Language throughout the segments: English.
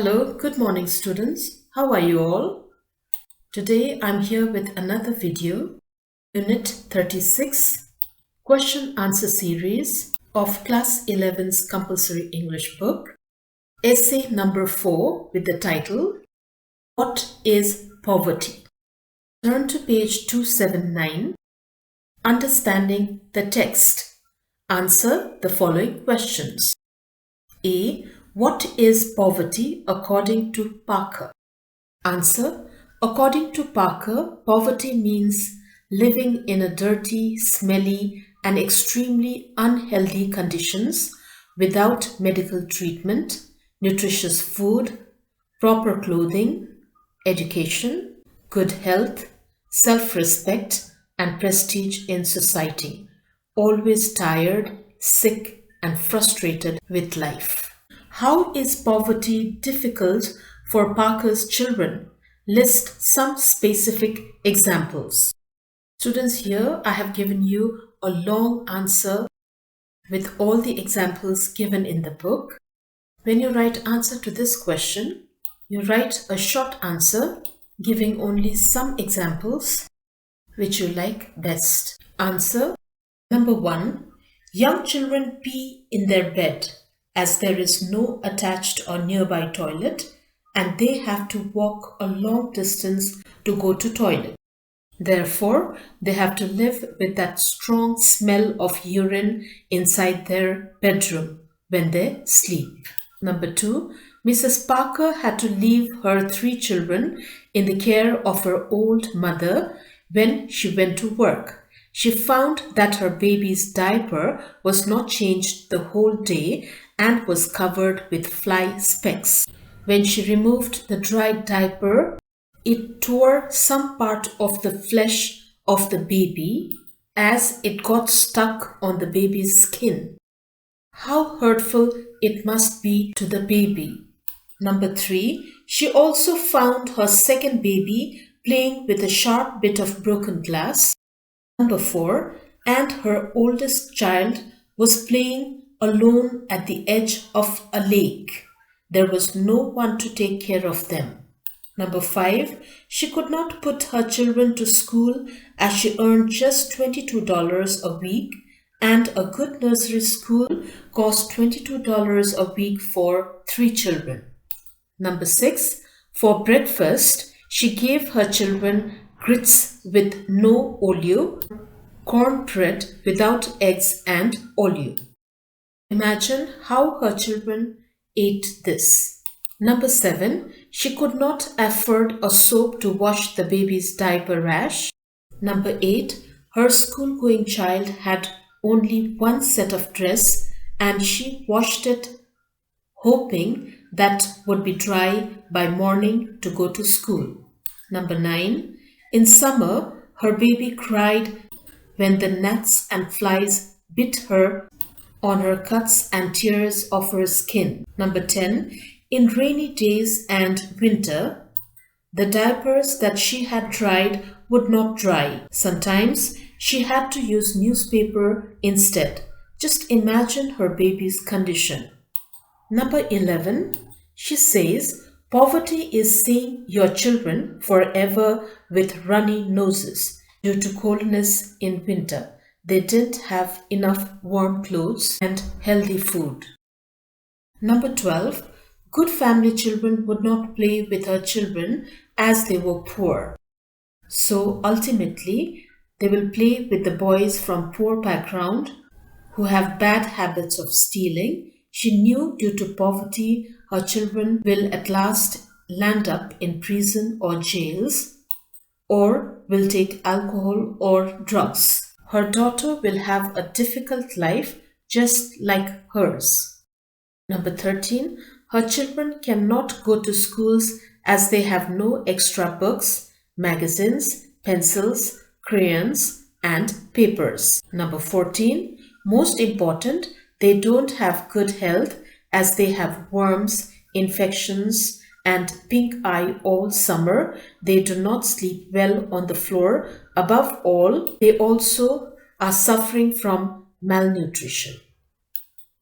Hello, good morning students. How are you all? Today I'm here with another video, Unit 36, Question Answer Series of Class 11's Compulsory English book, Essay number 4 with the title, What is Poverty? Turn to page 279, Understanding the Text. Answer the following questions. A. What is poverty according to Parker? Answer. According to Parker, poverty means living in a dirty, smelly, and extremely unhealthy conditions without medical treatment, nutritious food, proper clothing, education, good health, self-respect, and prestige in society. Always tired, sick, and frustrated with life. How is poverty difficult for Parker's children? List some specific examples. Students, here I have given you a long answer with all the examples given in the book. When you write answer to this question, you write a short answer giving only some examples which you like best. Answer number 1. Young children pee in their bed as there is no attached or nearby toilet and they have to walk a long distance to go to toilet. Therefore, they have to live with that strong smell of urine inside their bedroom when they sleep. Number 2, Mrs. Parker had to leave her 3 children in the care of her old mother when she went to work. She found that her baby's diaper was not changed the whole day and was covered with fly specks. When she removed the dried diaper, it tore some part of the flesh of the baby as it got stuck on the baby's skin. How hurtful it must be to the baby. Number 3, she also found her second baby playing with a sharp bit of broken glass. Number 4, and her oldest child was playing alone at the edge of a lake. There was no one to take care of them. Number 5, she could not put her children to school as she earned just $22 a week and a good nursery school cost $22 a week for 3 children. Number 6, for breakfast, she gave her children grits with no oleo, cornbread without eggs and oleo. Imagine how her children ate this. Number 7, she could not afford a soap to wash the baby's diaper rash. Number 8, her school-going child had only one set of dress and she washed it hoping that would be dry by morning to go to school. Number 9, in summer, her baby cried when the gnats and flies bit her on her cuts and tears of her skin. Number 10, in rainy days and winter, the diapers that she had dried would not dry. Sometimes she had to use newspaper instead. Just imagine her baby's condition. Number 11, she says, poverty is seeing your children forever with runny noses due to coldness in winter. They didn't have enough warm clothes and healthy food. Number 12, good family children would not play with her children as they were poor. So ultimately, they will play with the boys from poor background who have bad habits of stealing. She knew due to poverty, her children will at last land up in prison or jails or will take alcohol or drugs. Her daughter will have a difficult life just like hers. Number 13, her children cannot go to schools as they have no extra books, magazines, pencils, crayons, and papers. Number 14, most important, they don't have good health as they have worms, infections, and pink eye all summer. They do not sleep well on the floor. Above all, they also are suffering from malnutrition.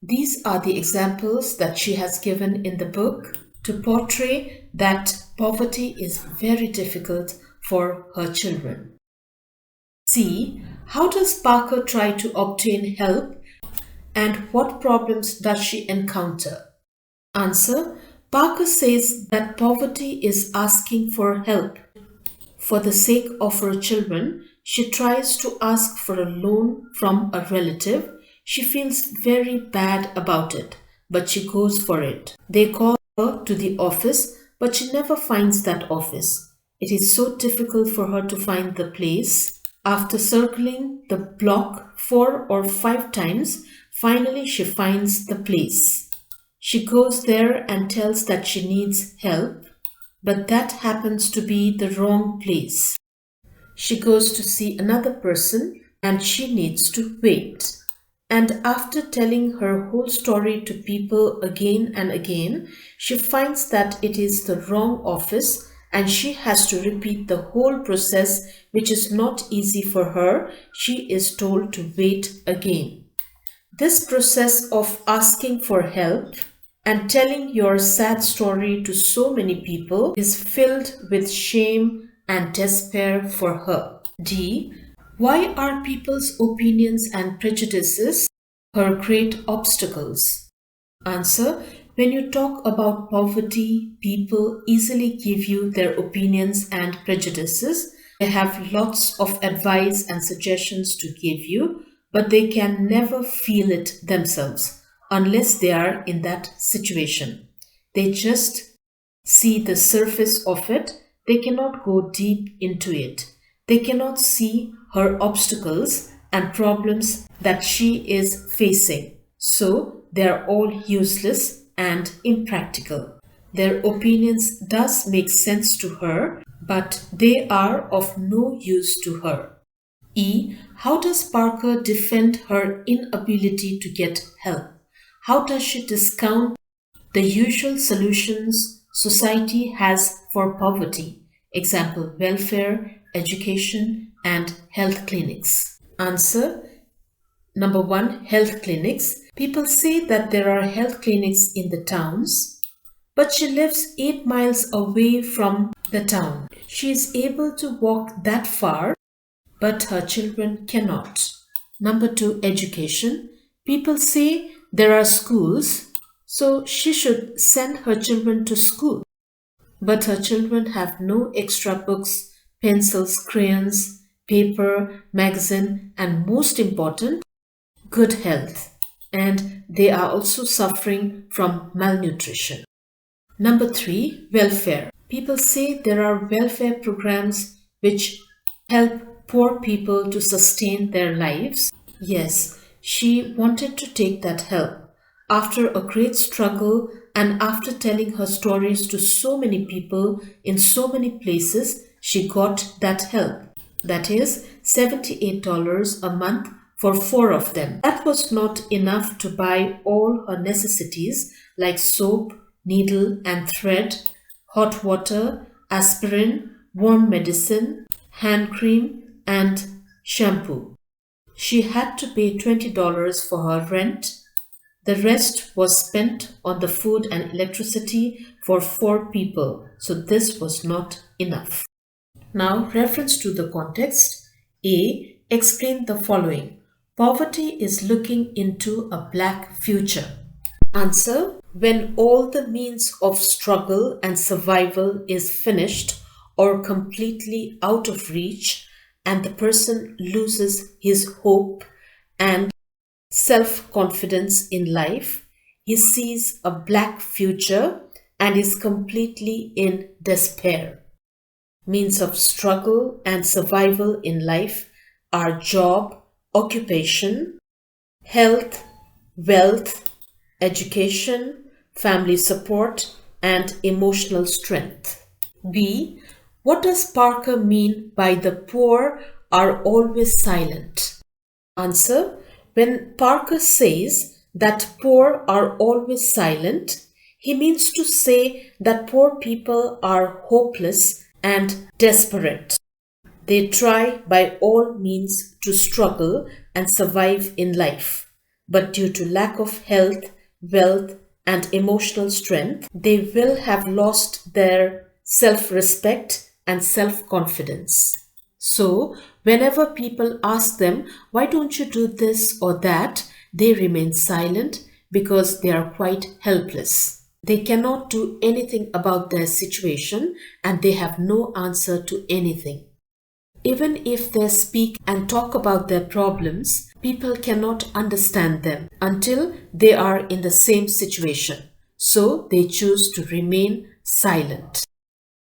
These are the examples that she has given in the book. to portray that poverty is very difficult for her children. C. How does Parker try to obtain help and what problems does she encounter? Answer. Parker says that poverty is asking for help. For the sake of her children, she tries to ask for a loan from a relative. She feels very bad about it, but she goes for it. They call her to the office, but she never finds that office. It is so difficult for her to find the place. After circling the block 4 or 5 times, finally she finds the place. She goes there and tells that she needs help, but that happens to be the wrong place. She goes to see another person and she needs to wait. And after telling her whole story to people again and again, she finds that it is the wrong office and she has to repeat the whole process, which is not easy for her. She is told to wait again. This process of asking for help and telling your sad story to so many people is filled with shame and despair for her. D. Why are people's opinions and prejudices her great obstacles? Answer. When you talk about poverty, people easily give you their opinions and prejudices. They have lots of advice and suggestions to give you, but they can never feel it themselves unless they are in that situation. They just see the surface of it. They cannot go deep into it. They cannot see her obstacles and problems that she is facing. So they are all useless and impractical. Their opinions does make sense to her, but they are of no use to her. E. How does Parker defend her inability to get help? How does she discount the usual solutions society has for poverty? Example, welfare, education, and health clinics. Answer. Number 1, health clinics. People say that there are health clinics in the towns, but she lives 8 miles away from the town. She is able to walk that far, but her children cannot. Number 2, education. People say there are schools, so she should send her children to school. But her children have no extra books, pencils, crayons, paper, magazine, and most important, good health. And they are also suffering from malnutrition. Number 3, welfare. People say there are welfare programs which help poor people to sustain their lives. Yes, she wanted to take that help. After a great struggle and after telling her stories to so many people in so many places, she got that help. That is $78 a month for 4 of them. That was not enough to buy all her necessities like soap, needle and thread, hot water, aspirin, warm medicine, hand cream, and shampoo. She had to pay $20 for her rent. The rest was spent on the food and electricity for 4 people, so this was not enough. Now, reference to the context. A. Explain the following. Poverty is looking into a black future. Answer. When all the means of struggle and survival is finished or completely out of reach, and the person loses his hope and self-confidence in life, he sees a black future and is completely in despair. Means of struggle and survival in life are job, occupation, health, wealth, education, family support, and emotional strength. B. What does Parker mean by the poor are always silent? Answer. When Parker says that poor are always silent, he means to say that poor people are hopeless and desperate. They try by all means to struggle and survive in life, but due to lack of health, wealth, and emotional strength, they will have lost their self-respect and self-confidence. So, whenever people ask them, why don't you do this or that, they remain silent because they are quite helpless. They cannot do anything about their situation and they have no answer to anything. Even if they speak and talk about their problems, people cannot understand them until they are in the same situation. So they choose to remain silent.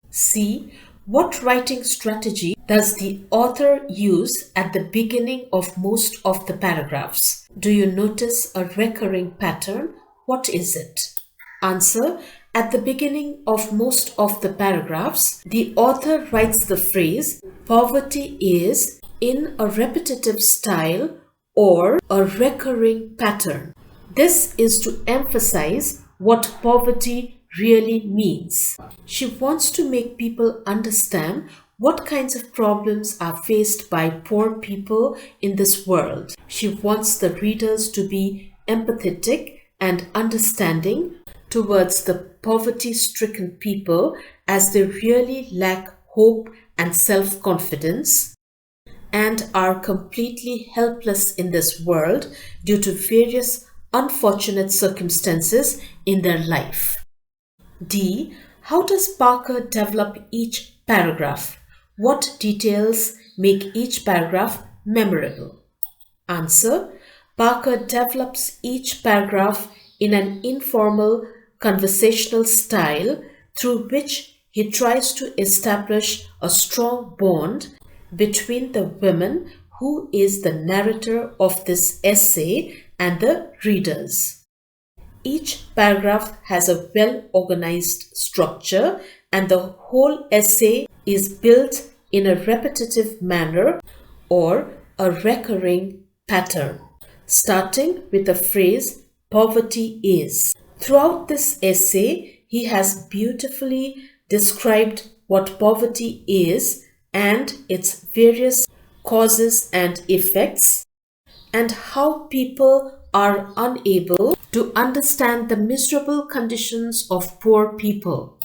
C. What writing strategy does the author use at the beginning of most of the paragraphs? Do you notice a recurring pattern? What is it? Answer. At the beginning of most of the paragraphs, the author writes the phrase poverty is in a repetitive style or a recurring pattern. This is to emphasize what poverty really means. She wants to make people understand what kinds of problems are faced by poor people in this world. She wants the readers to be empathetic and understanding towards the poverty-stricken people as they really lack hope and self-confidence and are completely helpless in this world due to various unfortunate circumstances in their life. D. How does Parker develop each paragraph? What details make each paragraph memorable? Answer. Parker develops each paragraph in an informal conversational style through which he tries to establish a strong bond between the woman who is the narrator of this essay and the readers. Each paragraph has a well-organized structure and the whole essay is built in a repetitive manner or a recurring pattern, starting with the phrase poverty is. Throughout this essay, he has beautifully described what poverty is and its various causes and effects, and how people are unable to understand the miserable conditions of poor people.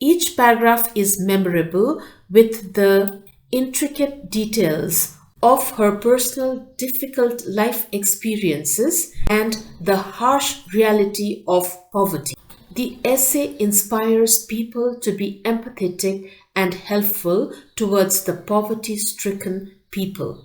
Each paragraph is memorable with the intricate details of her personal difficult life experiences and the harsh reality of poverty. The essay inspires people to be empathetic and helpful towards the poverty-stricken people.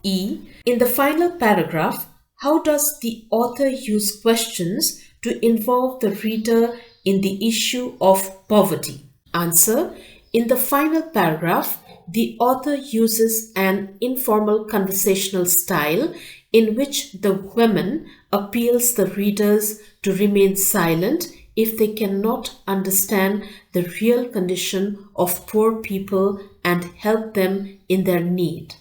E. In the final paragraph, how does the author use questions to involve the reader in the issue of poverty? Answer. In the final paragraph, the author uses an informal conversational style in which the woman appeals the readers to remain silent if they cannot understand the real condition of poor people and help them in their need.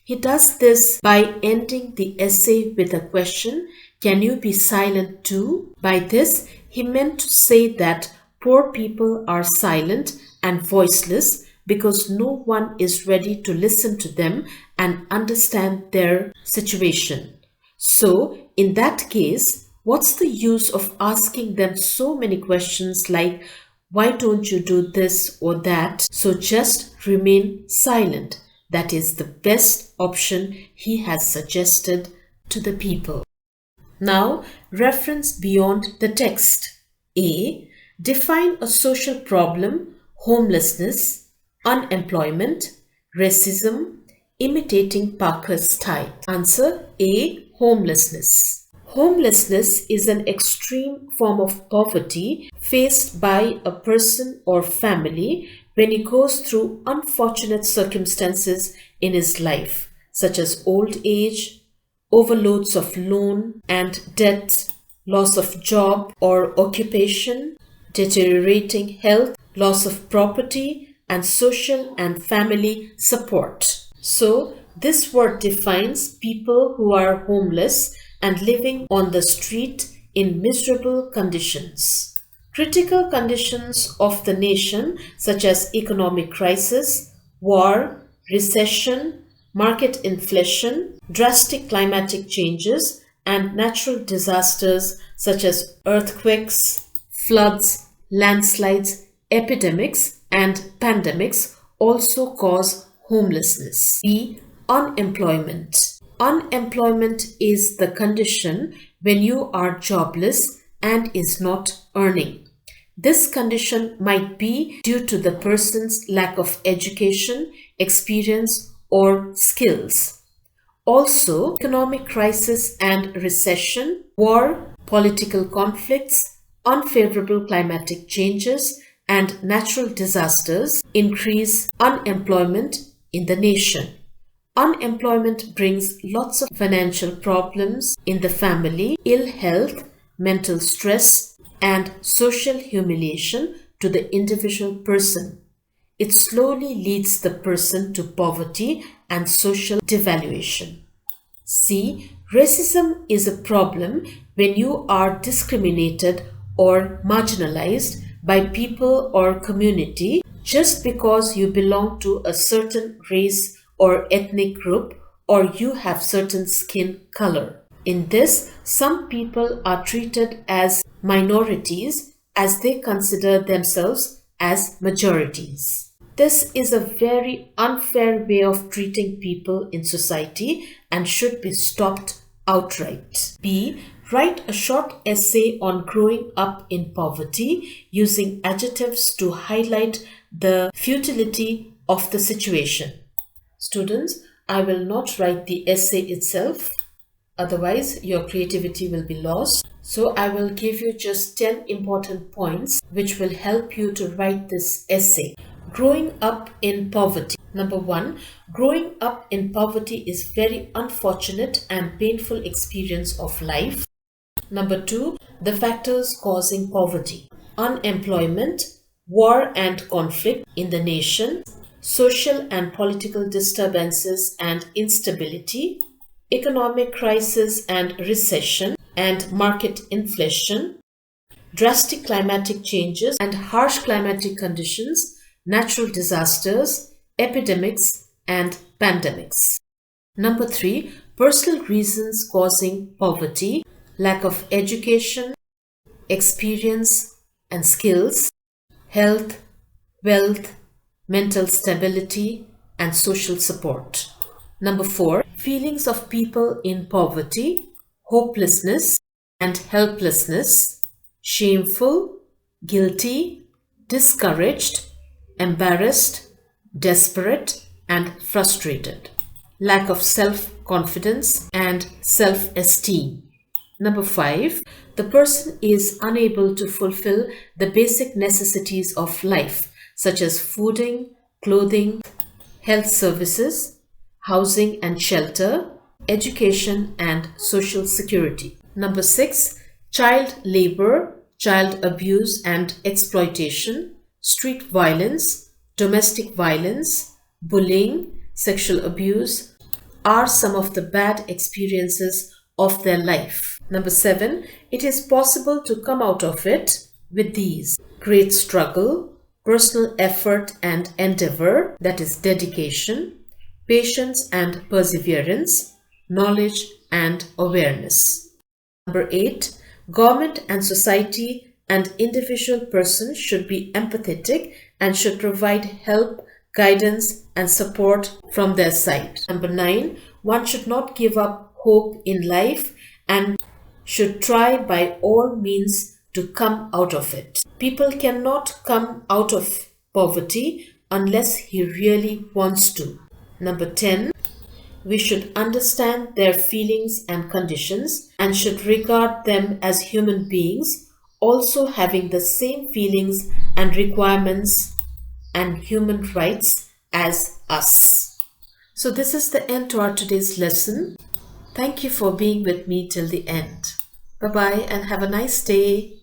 He does this by ending the essay with a question, "Can you be silent too?" By this, he meant to say that poor people are silent and voiceless because no one is ready to listen to them and understand their situation. So, in that case, what's the use of asking them so many questions like, why don't you do this or that? So just remain silent. That is the best option he has suggested to the people. Now, reference beyond the text. A. Define a social problem, homelessness, unemployment, racism, imitating Parker's style. Answer A. Homelessness. Homelessness is an extreme form of poverty faced by a person or family when he goes through unfortunate circumstances in his life, such as old age, overloads of loan and debt, loss of job or occupation, deteriorating health, loss of property, and social and family support. So, this word defines people who are homeless and living on the street in miserable conditions. Critical conditions of the nation, such as economic crisis, war, recession, market inflation, drastic climatic changes, and natural disasters such as earthquakes, floods, landslides, epidemics, and pandemics also cause homelessness. B. Unemployment. Unemployment is the condition when you are jobless and is not earning. This condition might be due to the person's lack of education, experience, or skills. Also, economic crisis and recession, war, political conflicts, unfavorable climatic changes, and natural disasters increase unemployment in the nation. Unemployment brings lots of financial problems in the family, ill health, mental stress, and social humiliation to the individual person. It slowly leads the person to poverty and social devaluation. C. Racism is a problem when you are discriminated or marginalized by people or community just because you belong to a certain race or ethnic group or you have certain skin color. In this, some people are treated as minorities as they consider themselves as majorities. This is a very unfair way of treating people in society and should be stopped outright. B. Write a short essay on growing up in poverty using adjectives to highlight the futility of the situation. Students, I will not write the essay itself, otherwise your creativity will be lost. So I will give you just 10 important points which will help you to write this essay. Growing up in poverty. Number 1, growing up in poverty is very unfortunate and painful experience of life. Number 2, the factors causing poverty. Unemployment, war and conflict in the nation, social and political disturbances and instability, economic crisis and recession and market inflation, drastic climatic changes and harsh climatic conditions, natural disasters, epidemics, and pandemics. Number 3, personal reasons causing poverty, lack of education, experience and skills, health, wealth, mental stability, and social support. Number 4, feelings of people in poverty, hopelessness and helplessness, shameful, guilty, discouraged, embarrassed, desperate, and frustrated. Lack of self-confidence and self-esteem. Number 5, the person is unable to fulfill the basic necessities of life, such as fooding, clothing, health services, housing and shelter, education and social security. Number 6, child labor, child abuse and exploitation, street violence, domestic violence, bullying, sexual abuse are some of the bad experiences of their life. Number 7, it is possible to come out of it with these: great struggle, personal effort and endeavor, that is dedication, patience and perseverance, knowledge and awareness. Number 8, government and society and individual persons should be empathetic and should provide help, guidance and support from their side. Number 9, one should not give up hope in life and should try by all means to come out of it. People cannot come out of poverty unless he really wants to. Number 10, we should understand their feelings and conditions and should regard them as human beings, also having the same feelings and requirements and human rights as us. So this is the end to our today's lesson. Thank you for being with me till the end. Bye-bye and have a nice day.